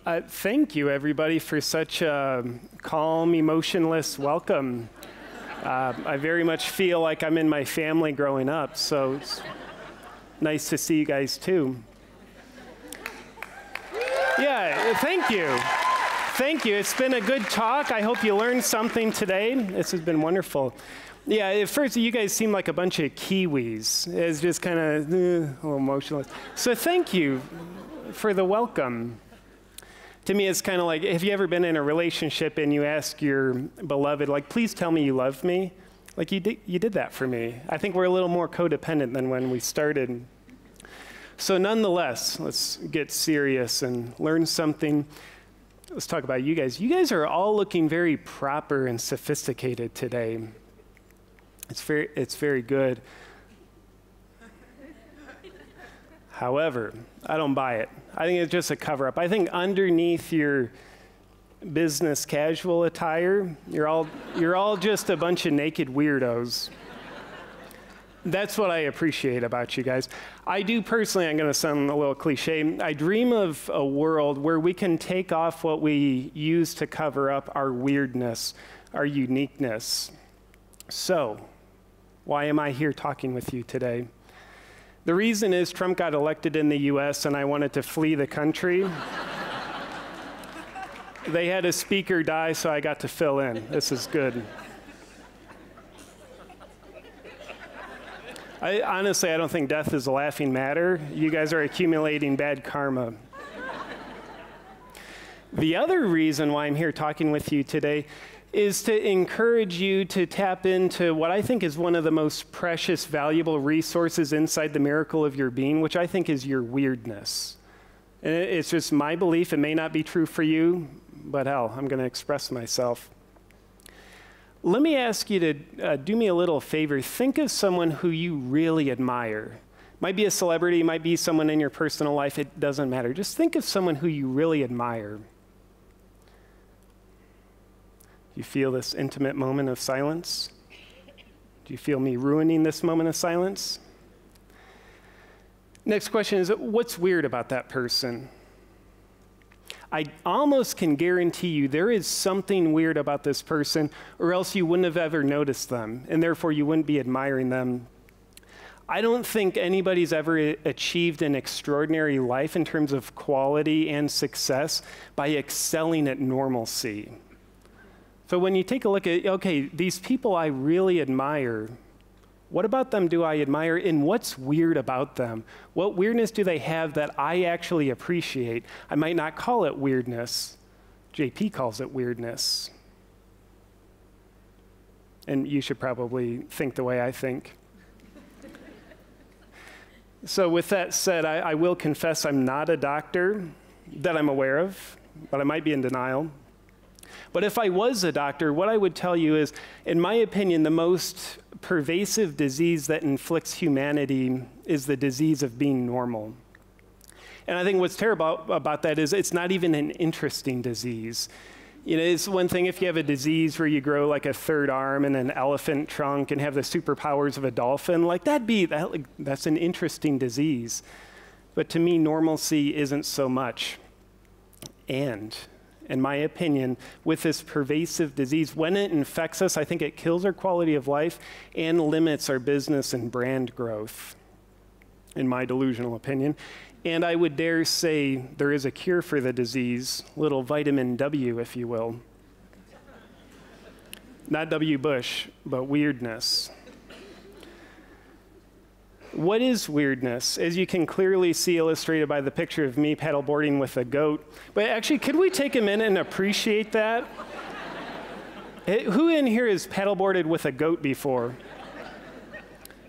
Thank you, everybody, for such a calm, emotionless welcome. I very much feel like I'm in my family growing up, so it's nice to see you guys, too. Yeah, thank you. Thank you. It's been a good talk. I hope you learned something today. This has been wonderful. Yeah, at first, you guys seem like a bunch of Kiwis. It's just kind of a little emotionless. So thank you for the welcome. To me, it's kind of like, have you ever been in a relationship and you ask your beloved, like, please tell me you love me? Like, you did that for me. I think we're a little more codependent than when we started. So nonetheless, let's get serious and learn something. Let's talk about you guys. You guys are all looking very proper and sophisticated today. It's very good. However, I don't buy it. I think it's just a cover-up. I think underneath your business casual attire, you're all just a bunch of naked weirdos. That's what I appreciate about you guys. I do personally, I'm going to sound a little cliche, I dream of a world where we can take off what we use to cover up our weirdness, our uniqueness. So, why am I here talking with you today? The reason is Trump got elected in the US and I wanted to flee the country. They had a speaker die, so I got to fill in. This is good. Honestly, I don't think death is a laughing matter. You guys are accumulating bad karma. The other reason why I'm here talking with you today is to encourage you to tap into what I think is one of the most precious, valuable resources inside the miracle of your being, which I think is your weirdness. And it's just my belief. It may not be true for you, but hell, I'm going to express myself. Let me ask you to do me a little favor. Think of someone who you really admire. Might be a celebrity, might be someone in your personal life. It doesn't matter. Just think of someone who you really admire. Do you feel this intimate moment of silence? Do you feel me ruining this moment of silence? Next question is, what's weird about that person? I almost can guarantee you there is something weird about this person, or else you wouldn't have ever noticed them, and therefore you wouldn't be admiring them. I don't think anybody's ever achieved an extraordinary life in terms of quality and success by excelling at normalcy. So when you take a look at, okay, these people I really admire, what about them do I admire, and what's weird about them? What weirdness do they have that I actually appreciate? I might not call it weirdness. JP calls it weirdness. And you should probably think the way I think. So with that said, I will confess I'm not a doctor that I'm aware of, but I might be in denial. But if I was a doctor, what I would tell you is, in my opinion, the most pervasive disease that inflicts humanity is the disease of being normal. And I think what's terrible about that is it's not even an interesting disease. You know, it's one thing if you have a disease where you grow like a third arm and an elephant trunk and have the superpowers of a dolphin, like that's an interesting disease. But to me, normalcy isn't so much. And in my opinion, with this pervasive disease, when it infects us, I think it kills our quality of life and limits our business and brand growth, in my delusional opinion. And I would dare say there is a cure for the disease, little vitamin W, if you will. Not W. Bush, but weirdness. What is weirdness? As you can clearly see illustrated by the picture of me paddleboarding with a goat. But actually, could we take a minute and appreciate that? Who in here has paddleboarded with a goat before?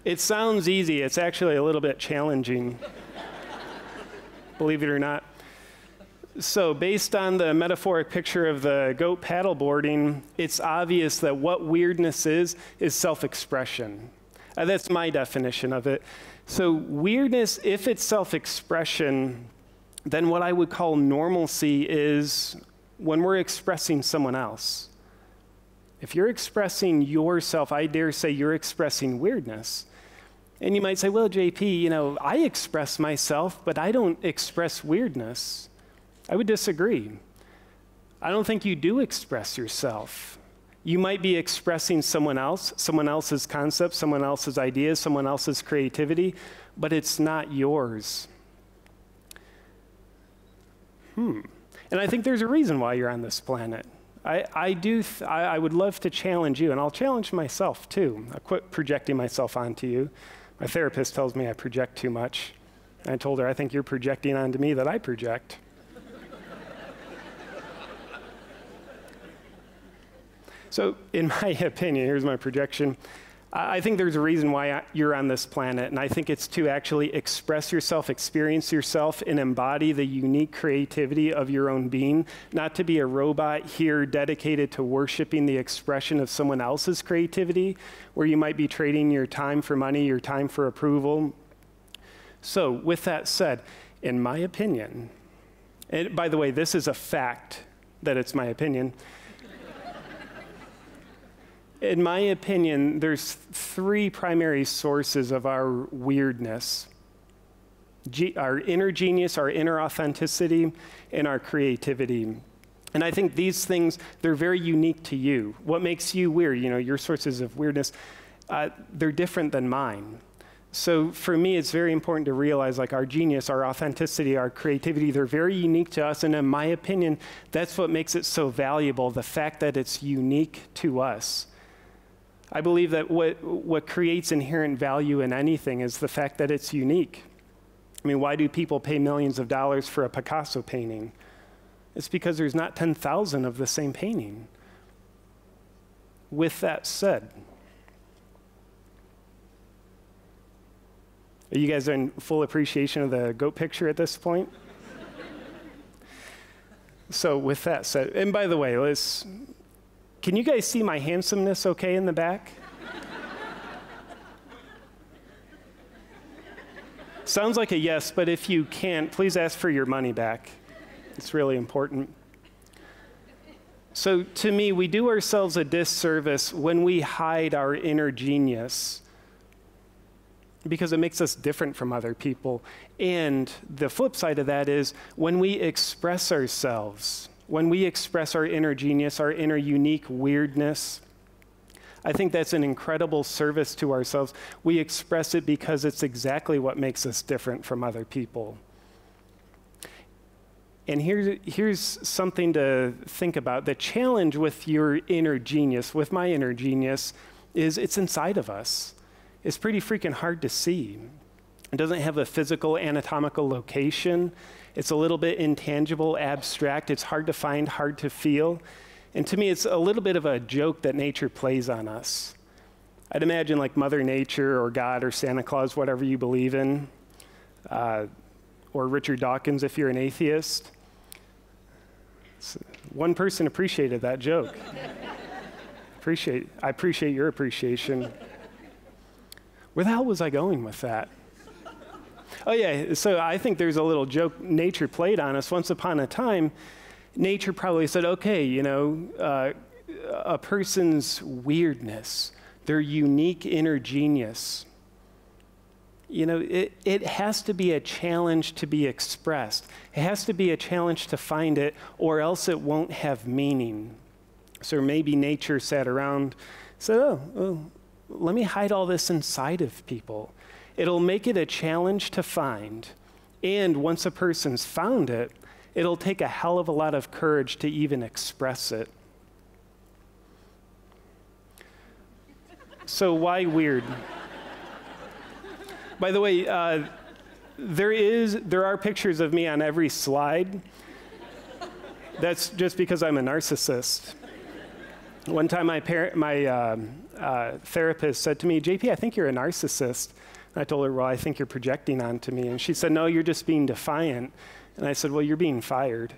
It sounds easy. It's actually a little bit challenging, believe it or not. So based on the metaphoric picture of the goat paddleboarding, it's obvious that what weirdness is self-expression. That's my definition of it. So weirdness, if it's self-expression, then what I would call normalcy is when we're expressing someone else. If you're expressing yourself, I dare say you're expressing weirdness. And you might say, well, JP, you know, I express myself, but I don't express weirdness. I would disagree. I don't think you do express yourself. You might be expressing someone else's concepts, someone else's ideas, someone else's creativity, but it's not yours. And I think there's a reason why you're on this planet. I would love to challenge you, and I'll challenge myself too. I'll quit projecting myself onto you. My therapist tells me I project too much. I told her, I think you're projecting onto me that I project. So in my opinion, here's my projection. I think there's a reason why you're on this planet, and I think it's to actually express yourself, experience yourself, and embody the unique creativity of your own being, not to be a robot here dedicated to worshiping the expression of someone else's creativity, where you might be trading your time for money, your time for approval. So with that said, in my opinion, and by the way, this is a fact that it's my opinion. In my opinion, there's three primary sources of our weirdness. Our inner genius, our inner authenticity, and our creativity. And I think these things, they're very unique to you. What makes you weird, your sources of weirdness, they're different than mine. So for me, it's very important to realize like our genius, our authenticity, our creativity, they're very unique to us. And in my opinion, that's what makes it so valuable, the fact that it's unique to us. I believe that what creates inherent value in anything is the fact that it's unique. I mean, why do people pay millions of dollars for a Picasso painting? It's because there's not 10,000 of the same painting. With that said, are you guys in full appreciation of the goat picture at this point? So with that said, and by the way, can you guys see my handsomeness okay in the back? Sounds like a yes, but if you can't, please ask for your money back. It's really important. So to me, we do ourselves a disservice when we hide our inner genius, because it makes us different from other people. And the flip side of that is when we express ourselves, when we express our inner genius, our inner unique weirdness, I think that's an incredible service to ourselves. We express it because it's exactly what makes us different from other people. And here's something to think about. The challenge with your inner genius, with my inner genius, is it's inside of us. It's pretty freaking hard to see. It doesn't have a physical anatomical location. It's a little bit intangible, abstract. It's hard to find, hard to feel. And to me, it's a little bit of a joke that nature plays on us. I'd imagine like Mother Nature or God or Santa Claus, whatever you believe in, or Richard Dawkins if you're an atheist. One person appreciated that joke. I appreciate your appreciation. Where the hell was I going with that? Oh yeah, so I think there's a little joke nature played on us. Once upon a time, nature probably said, okay, a person's weirdness, their unique inner genius, it has to be a challenge to be expressed. It has to be a challenge to find it, or else it won't have meaning. So maybe nature sat around and said, oh, let me hide all this inside of people. It'll make it a challenge to find. And once a person's found it, it'll take a hell of a lot of courage to even express it. So why weird? By the way, there are pictures of me on every slide. That's just because I'm a narcissist. One time my therapist said to me, JP, I think you're a narcissist. And I told her, well, I think you're projecting onto me. And she said, no, you're just being defiant. And I said, well, you're being fired.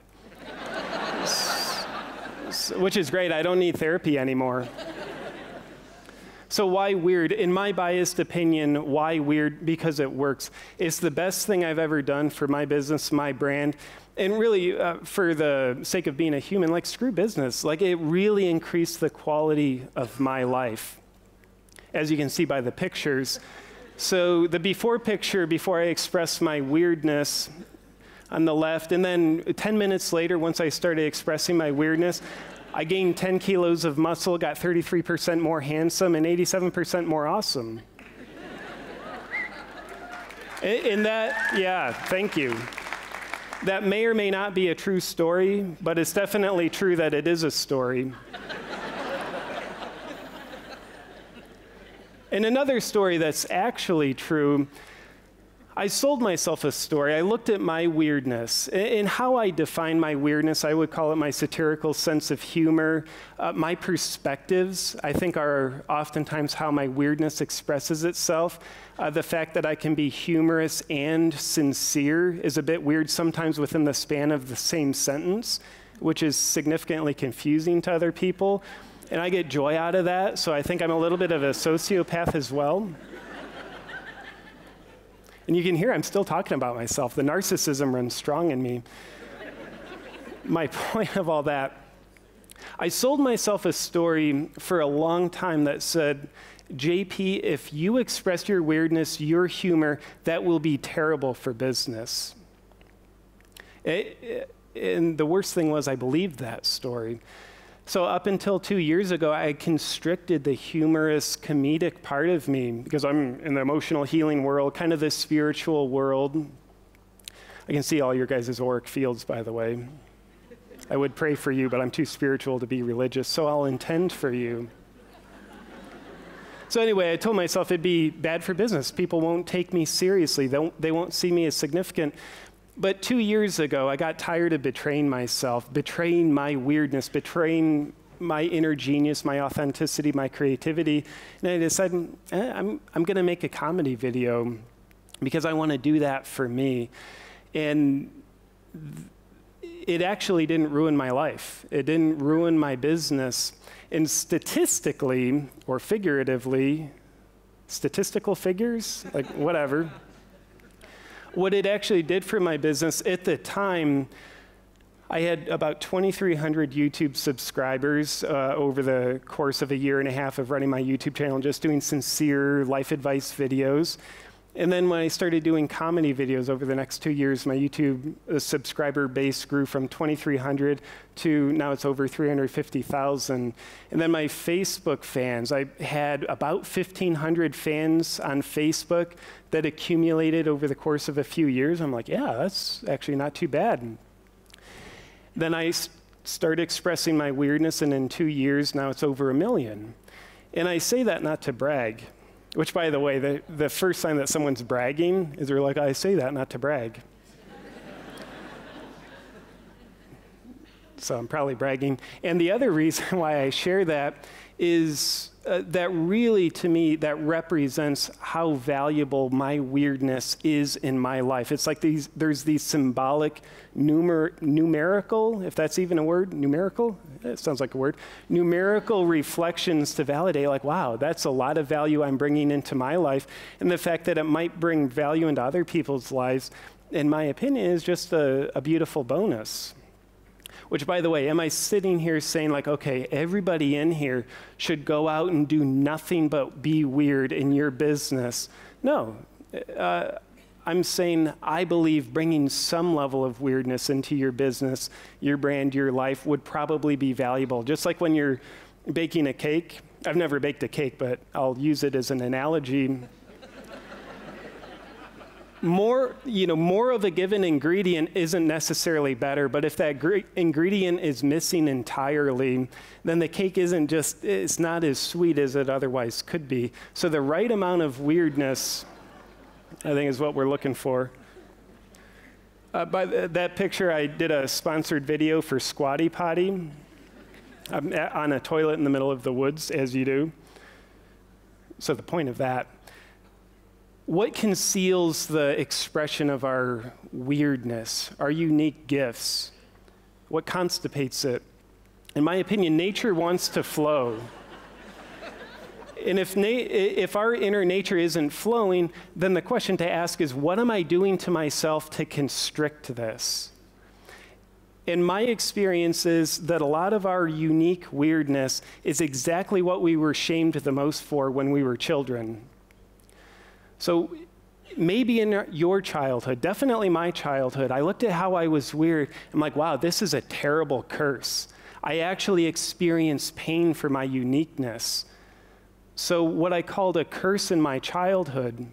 Which is great. I don't need therapy anymore. So why weird? In my biased opinion, why weird? Because it works. It's the best thing I've ever done for my business, my brand. And really, for the sake of being a human, like screw business. Like it really increased the quality of my life, as you can see by the pictures. So the before picture, before I expressed my weirdness, on the left. And then 10 minutes later, once I started expressing my weirdness, I gained 10 kilos of muscle, got 33% more handsome, and 87% more awesome. And that, yeah, thank you. That may or may not be a true story, but it's definitely true that it is a story. And another story that's actually true, I sold myself a story. I looked at my weirdness. And how I define my weirdness, I would call it my satirical sense of humor. My perspectives, I think, are oftentimes how my weirdness expresses itself. The fact that I can be humorous and sincere is a bit weird sometimes within the span of the same sentence, which is significantly confusing to other people. And I get joy out of that, so I think I'm a little bit of a sociopath as well. And you can hear I'm still talking about myself. The narcissism runs strong in me. My point of all that, I sold myself a story for a long time that said, JP, if you express your weirdness, your humor, that will be terrible for business. And the worst thing was I believed that story. So up until 2 years ago, I constricted the humorous, comedic part of me because I'm in the emotional healing world, kind of this spiritual world. I can see all your guys' auric fields, by the way. I would pray for you, but I'm too spiritual to be religious, so I'll intend for you. So anyway, I told myself it'd be bad for business. People won't take me seriously. They won't see me as significant. But 2 years ago, I got tired of betraying myself, betraying my weirdness, betraying my inner genius, my authenticity, my creativity. And I decided, I'm going to make a comedy video because I want to do that for me. And it actually didn't ruin my life. It didn't ruin my business. And statistically, or figuratively, statistical figures, like whatever, what it actually did for my business, at the time, I had about 2,300 YouTube subscribers over the course of a year and a half of running my YouTube channel, just doing sincere life advice videos. And then when I started doing comedy videos over the next 2 years, my YouTube subscriber base grew from 2,300 to now it's over 350,000. And then my Facebook fans, I had about 1,500 fans on Facebook that accumulated over the course of a few years. I'm like, yeah, that's actually not too bad. Then I started expressing my weirdness, and in 2 years, now it's over 1 million. And I say that not to brag. Which, by the way, the first sign that someone's bragging is they're like, I say that not to brag. So I'm probably bragging. And the other reason why I share that is that really, to me, that represents how valuable my weirdness is in my life. It's like there's these symbolic, numerical, if that's even a word, numerical? It sounds like a word. Numerical reflections to validate, like, wow, that's a lot of value I'm bringing into my life. And the fact that it might bring value into other people's lives, in my opinion, is just a beautiful bonus. Which, by the way, am I sitting here saying, like, okay, everybody in here should go out and do nothing but be weird in your business? No. I'm saying I believe bringing some level of weirdness into your business, your brand, your life would probably be valuable. Just like when you're baking a cake. I've never baked a cake, but I'll use it as an analogy. More of a given ingredient isn't necessarily better, but if that ingredient is missing entirely, then the cake it's not as sweet as it otherwise could be. So the right amount of weirdness, I think, is what we're looking for. By that picture, I did a sponsored video for Squatty Potty. I'm on a toilet in the middle of the woods, as you do. So the point of that, what conceals the expression of our weirdness, our unique gifts? What constipates it? In my opinion, nature wants to flow. And if our inner nature isn't flowing, then the question to ask is, what am I doing to myself to constrict this? And my experience is that a lot of our unique weirdness is exactly what we were shamed the most for when we were children. So maybe in your childhood, definitely my childhood, I looked at how I was weird. I'm like, wow, this is a terrible curse. I actually experienced pain for my uniqueness. So what I called a curse in my childhood,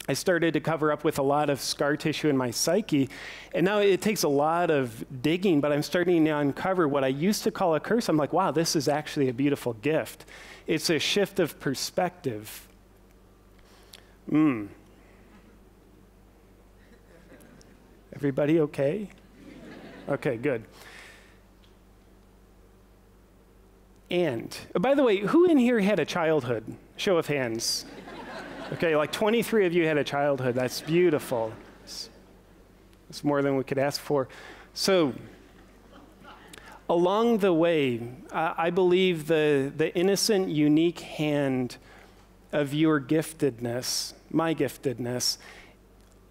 I started to cover up with a lot of scar tissue in my psyche. And now it takes a lot of digging, but I'm starting to uncover what I used to call a curse. I'm like, wow, this is actually a beautiful gift. It's a shift of perspective. Everybody okay? Okay, good. And, by the way, who in here had a childhood? Show of hands. Okay, like 23 of you had a childhood. That's beautiful. It's more than we could ask for. So, along the way, I believe the innocent, unique hand of your giftedness, my giftedness,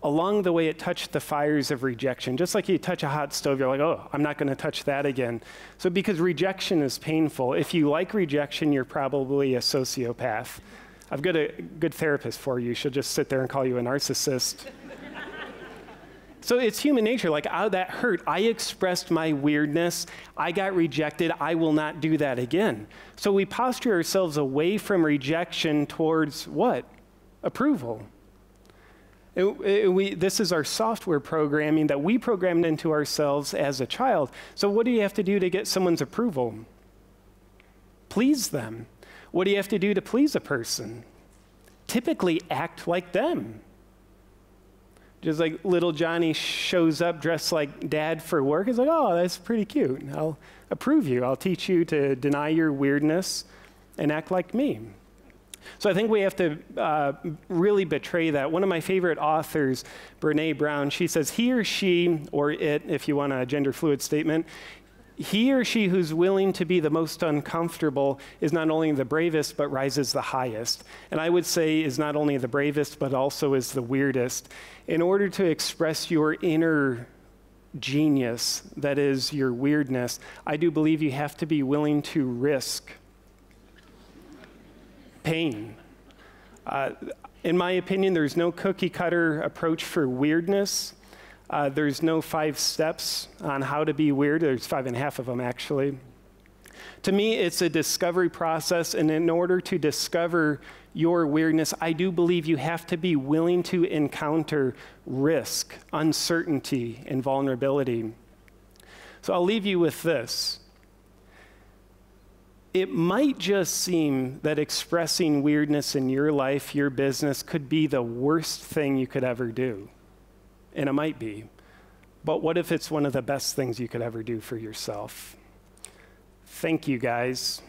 along the way, it touched the fires of rejection. Just like you touch a hot stove, you're like, oh, I'm not going to touch that again. So because rejection is painful, if you like rejection, you're probably a sociopath. I've got a good therapist for you. She'll just sit there and call you a narcissist. So it's human nature. Like, oh, that hurt. I expressed my weirdness. I got rejected. I will not do that again. So we posture ourselves away from rejection towards what? Approval. This is our software programming that we programmed into ourselves as a child. So what do you have to do to get someone's approval? Please them. What do you have to do to please a person? Typically act like them. Just like little Johnny shows up dressed like dad for work. He's like, oh, that's pretty cute. I'll approve you. I'll teach you to deny your weirdness and act like me. So I think we have to really betray that. One of my favorite authors, Brene Brown, she says, he or she, or it, if you want a gender fluid statement, he or she who's willing to be the most uncomfortable is not only the bravest, but rises the highest. And I would say is not only the bravest, but also is the weirdest. In order to express your inner genius, that is your weirdness, I do believe you have to be willing to risk pain. In my opinion, there's no cookie cutter approach for weirdness. There's no 5 steps on how to be weird. There's 5.5 of them, actually. To me, it's a discovery process, and in order to discover your weirdness, I do believe you have to be willing to encounter risk, uncertainty, and vulnerability. So I'll leave you with this. It might just seem that expressing weirdness in your life, your business, could be the worst thing you could ever do. And it might be. But what if it's one of the best things you could ever do for yourself? Thank you, guys.